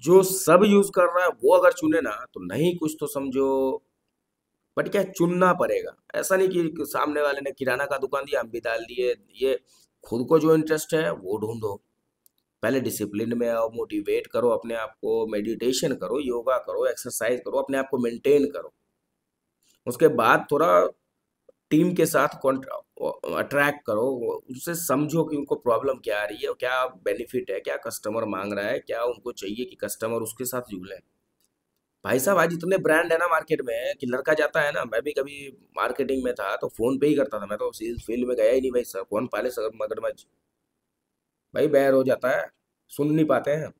जो सब यूज कर रहा है वो अगर चुने ना तो नहीं कुछ तो समझो। बट क्या है, चुनना पड़ेगा। ऐसा नहीं कि सामने वाले ने किराना का दुकान दिया हम भी डाल दिए। ये खुद को जो इंटरेस्ट है वो ढूंढो। पहले डिसिप्लिन में आओ, मोटिवेट करो अपने आप को, मेडिटेशन करो, योगा करो, एक्सरसाइज करो, अपने आप को मेंटेन करो। उसके बाद थोड़ा टीम के साथ अट्रैक्ट करो, उससे समझो कि उनको प्रॉब्लम क्या आ रही है, क्या बेनिफिट है, क्या कस्टमर मांग रहा है, क्या उनको चाहिए कि कस्टमर उसके साथ जुड़े। भाई साहब आज इतने ब्रांड है ना मार्केट में कि लड़का जाता है ना, मैं भी कभी मार्केटिंग में था तो फोन पे ही करता था, मैं तो सेल्स फील्ड में गया ही नहीं भाई। सर कौन पाले सर मगरमच्छ। भाई बैर हो जाता है, सुन नहीं पाते हैं।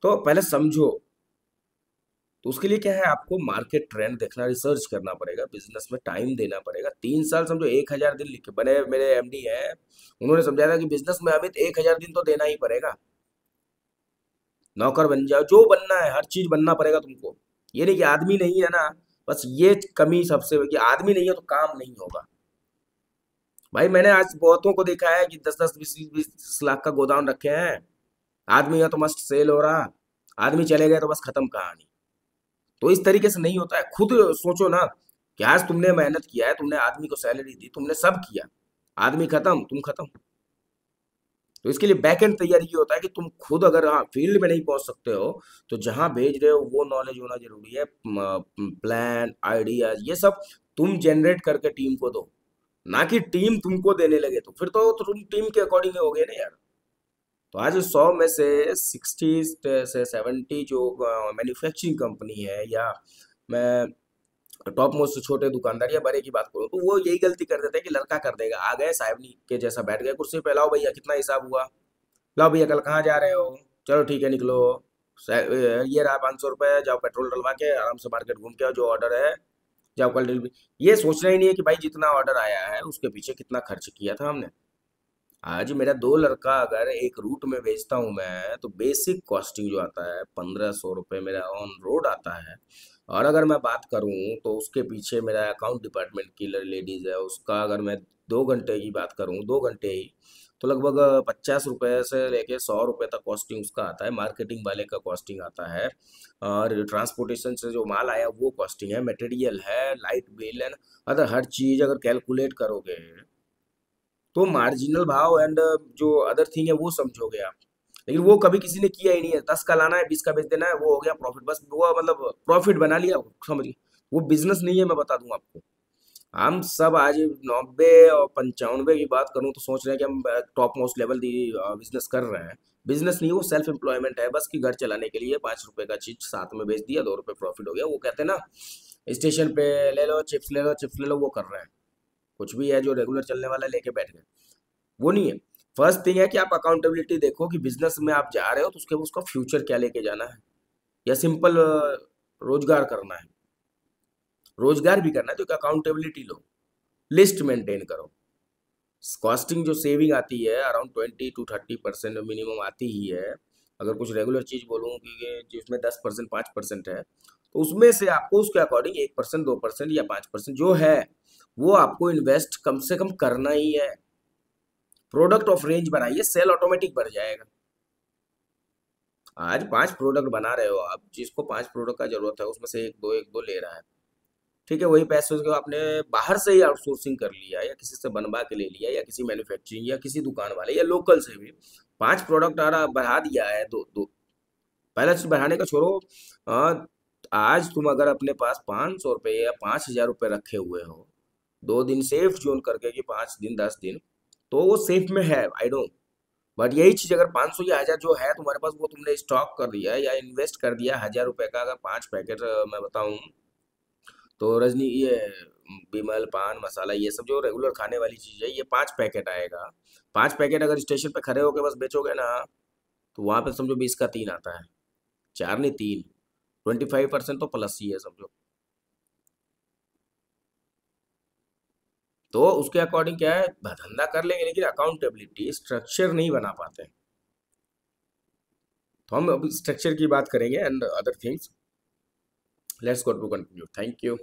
तो पहले समझो। तो उसके लिए क्या है, आपको मार्केट ट्रेंड देखना, रिसर्च करना पड़ेगा, बिजनेस में टाइम देना पड़ेगा। 3 साल समझो, 1,000 दिन लिखे बने। मेरे एमडी है, उन्होंने समझाया था कि बिजनेस में अमित 1,000 दिन तो देना ही पड़ेगा। नौकर बन जाओ, जो बनना है हर चीज बनना पड़ेगा तुमको। ये नहीं कि आदमी नहीं है ना, बस ये कमी सबसे कि आदमी नहीं है तो काम नहीं होगा। भाई मैंने आज बहुतों को देखा है कि 10-10, 20-20 लाख का गोदाम रखे हैं। आदमी है तो मस्त सेल हो रहा, आदमी चले गए तो बस खत्म कहानी। तो इस तरीके से नहीं होता है। खुद सोचो ना कि आज तुमने मेहनत किया है, तुमने आदमी को सैलरी दी, तुमने सब किया, आदमी खत्म, तुम खत्म। तो इसके लिए बैक एंड तैयारी ये होता है कि तुम खुद अगर हाँ फील्ड में नहीं पहुंच सकते हो तो जहां भेज रहे हो वो नॉलेज होना जरूरी है। प्लान, आइडियाज, ये सब तुम जनरेट करके टीम को दो, ना कि टीम तुमको देने लगे। तो फिर तो तुम टीम के अकॉर्डिंग हो गए ना यार। तो आज 100 में से 60 से 70 जो मैन्युफैक्चरिंग कंपनी है, या मैं टॉप मोस्ट छोटे दुकानदार या बड़े की बात करूं, तो वो यही गलती कर देते हैं कि लड़का कर देगा। आ गए साहब के जैसा बैठ गए कुर्सी पे, लाओ भैया कितना हिसाब हुआ, लाओ भैया कल कहाँ जा रहे हो, चलो ठीक है निकलो, ये रहा 500 रुपये, जाओ पेट्रोल डलवा के आराम से मार्केट घूम के आओ, जो ऑर्डर है जाओ कल डिलीवरी। ये सोचना ही नहीं है कि भाई जितना ऑर्डर आया है उसके पीछे कितना खर्च किया था हमने। आज मेरा 2 लड़का अगर एक रूट में बेचता हूँ मैं, तो बेसिक कॉस्टिंग जो आता है 1,500 रुपये मेरा ऑन रोड आता है। और अगर मैं बात करूँ तो उसके पीछे मेरा अकाउंट डिपार्टमेंट की लेडीज है, उसका अगर मैं 2 घंटे की बात करूँ, 2 घंटे ही, तो लगभग 50 रुपये से लेके 100 रुपये तक कॉस्टिंग उसका आता है। मार्केटिंग वाले का कॉस्टिंग आता है, और ट्रांसपोर्टेशन से जो माल आया वो कॉस्टिंग है, मटेरियल है, लाइट बिल है, अदर हर चीज़ अगर कैलकुलेट करोगे तो मार्जिनल भाव एंड जो अदर थिंग है वो समझोगे आप। लेकिन वो कभी किसी ने किया ही नहीं है। 10 का लाना है, 20 का बेच देना है, वो हो गया प्रॉफिट, बस वो मतलब प्रॉफिट बना लिया, समझ लिया। वो बिजनेस नहीं है, मैं बता दूं आपको। हम सब आज 90 और 95 की बात करूं तो सोच रहे हैं कि हम टॉप मोस्ट लेवल दी बिजनेस कर रहे हैं। बिजनेस नहीं है वो, सेल्फ एम्प्लॉयमेंट है, बस कि घर चलाने के लिए 5 रुपए का चीज साथ में बेच दिया, 2 रुपए प्रॉफिट हो गया। वो कहते हैं ना, स्टेशन पे ले लो चिप्स, ले लो चिप्स, ले लो, वो कर रहे हैं। कुछ भी है जो रेगुलर चलने वाला लेके बैठ गए, वो नहीं है। फर्स्ट थिंग है कि आप अकाउंटेबिलिटी देखो कि बिजनेस में आप जा रहे हो तो उसके उसका फ्यूचर क्या लेके जाना है, या सिंपल रोजगार करना है। रोजगार भी करना है तो अकाउंटेबिलिटी लो, लिस्ट मेंटेन करो। कॉस्टिंग जो सेविंग आती है अराउंड 20 to 30% मिनिमम आती ही है। अगर कुछ रेगुलर चीज बोलूँ कि जिसमें 10%, 5% है, तो उसमें से आपको उसके अकॉर्डिंग 1%, 2% या 5% जो है वो आपको इन्वेस्ट कम से कम करना ही है। प्रोडक्ट ऑफ रेंज बनाइए, सेल ऑटोमेटिक बढ़ जाएगा। आज 5 प्रोडक्ट बना रहे हो आप, जिसको 5 प्रोडक्ट का जरूरत है उसमें से एक दो ले रहा है, ठीक है। वही पैसे को आपने बाहर से ही आउटसोर्सिंग कर लिया, या किसी से बनवा के ले लिया, या किसी मैन्युफैक्चरिंग या किसी दुकान वाले या लोकल से भी 5 प्रोडक्ट आ रहा, बढ़ा दिया है। दो दो पहला चीज बढ़ाने का छोड़ो। अ, आज तुम अगर अपने पास 500 रुपये या 5,000 रुपये रखे हुए हो, 2 दिन सेफ जोन करके कि 5 दिन 10 दिन, तो वो सेफ में है, आई नो। बट यही चीज अगर 500 या 1,000 जो है तुम्हारे पास, वो तुमने स्टॉक कर दिया या इन्वेस्ट कर दिया 1,000 रुपए का, अगर 5 पैकेट मैं बताऊं तो रजनी ये विमल पान मसाला ये सब जो रेगुलर खाने वाली चीज है, ये 5 पैकेट आएगा। 5 पैकेट अगर स्टेशन पे खड़े होके बस बेचोगे ना, तो वहां पे समझो 20 का 3 आता है, 4 नहीं 3, 25% तो प्लस ही है समझो। तो उसके अकॉर्डिंग क्या है, धंधा कर लेंगे लेकिन अकाउंटेबिलिटी स्ट्रक्चर नहीं बना पाते। तो हम अभी स्ट्रक्चर की बात करेंगे and other things. Let's go to continue, thank you.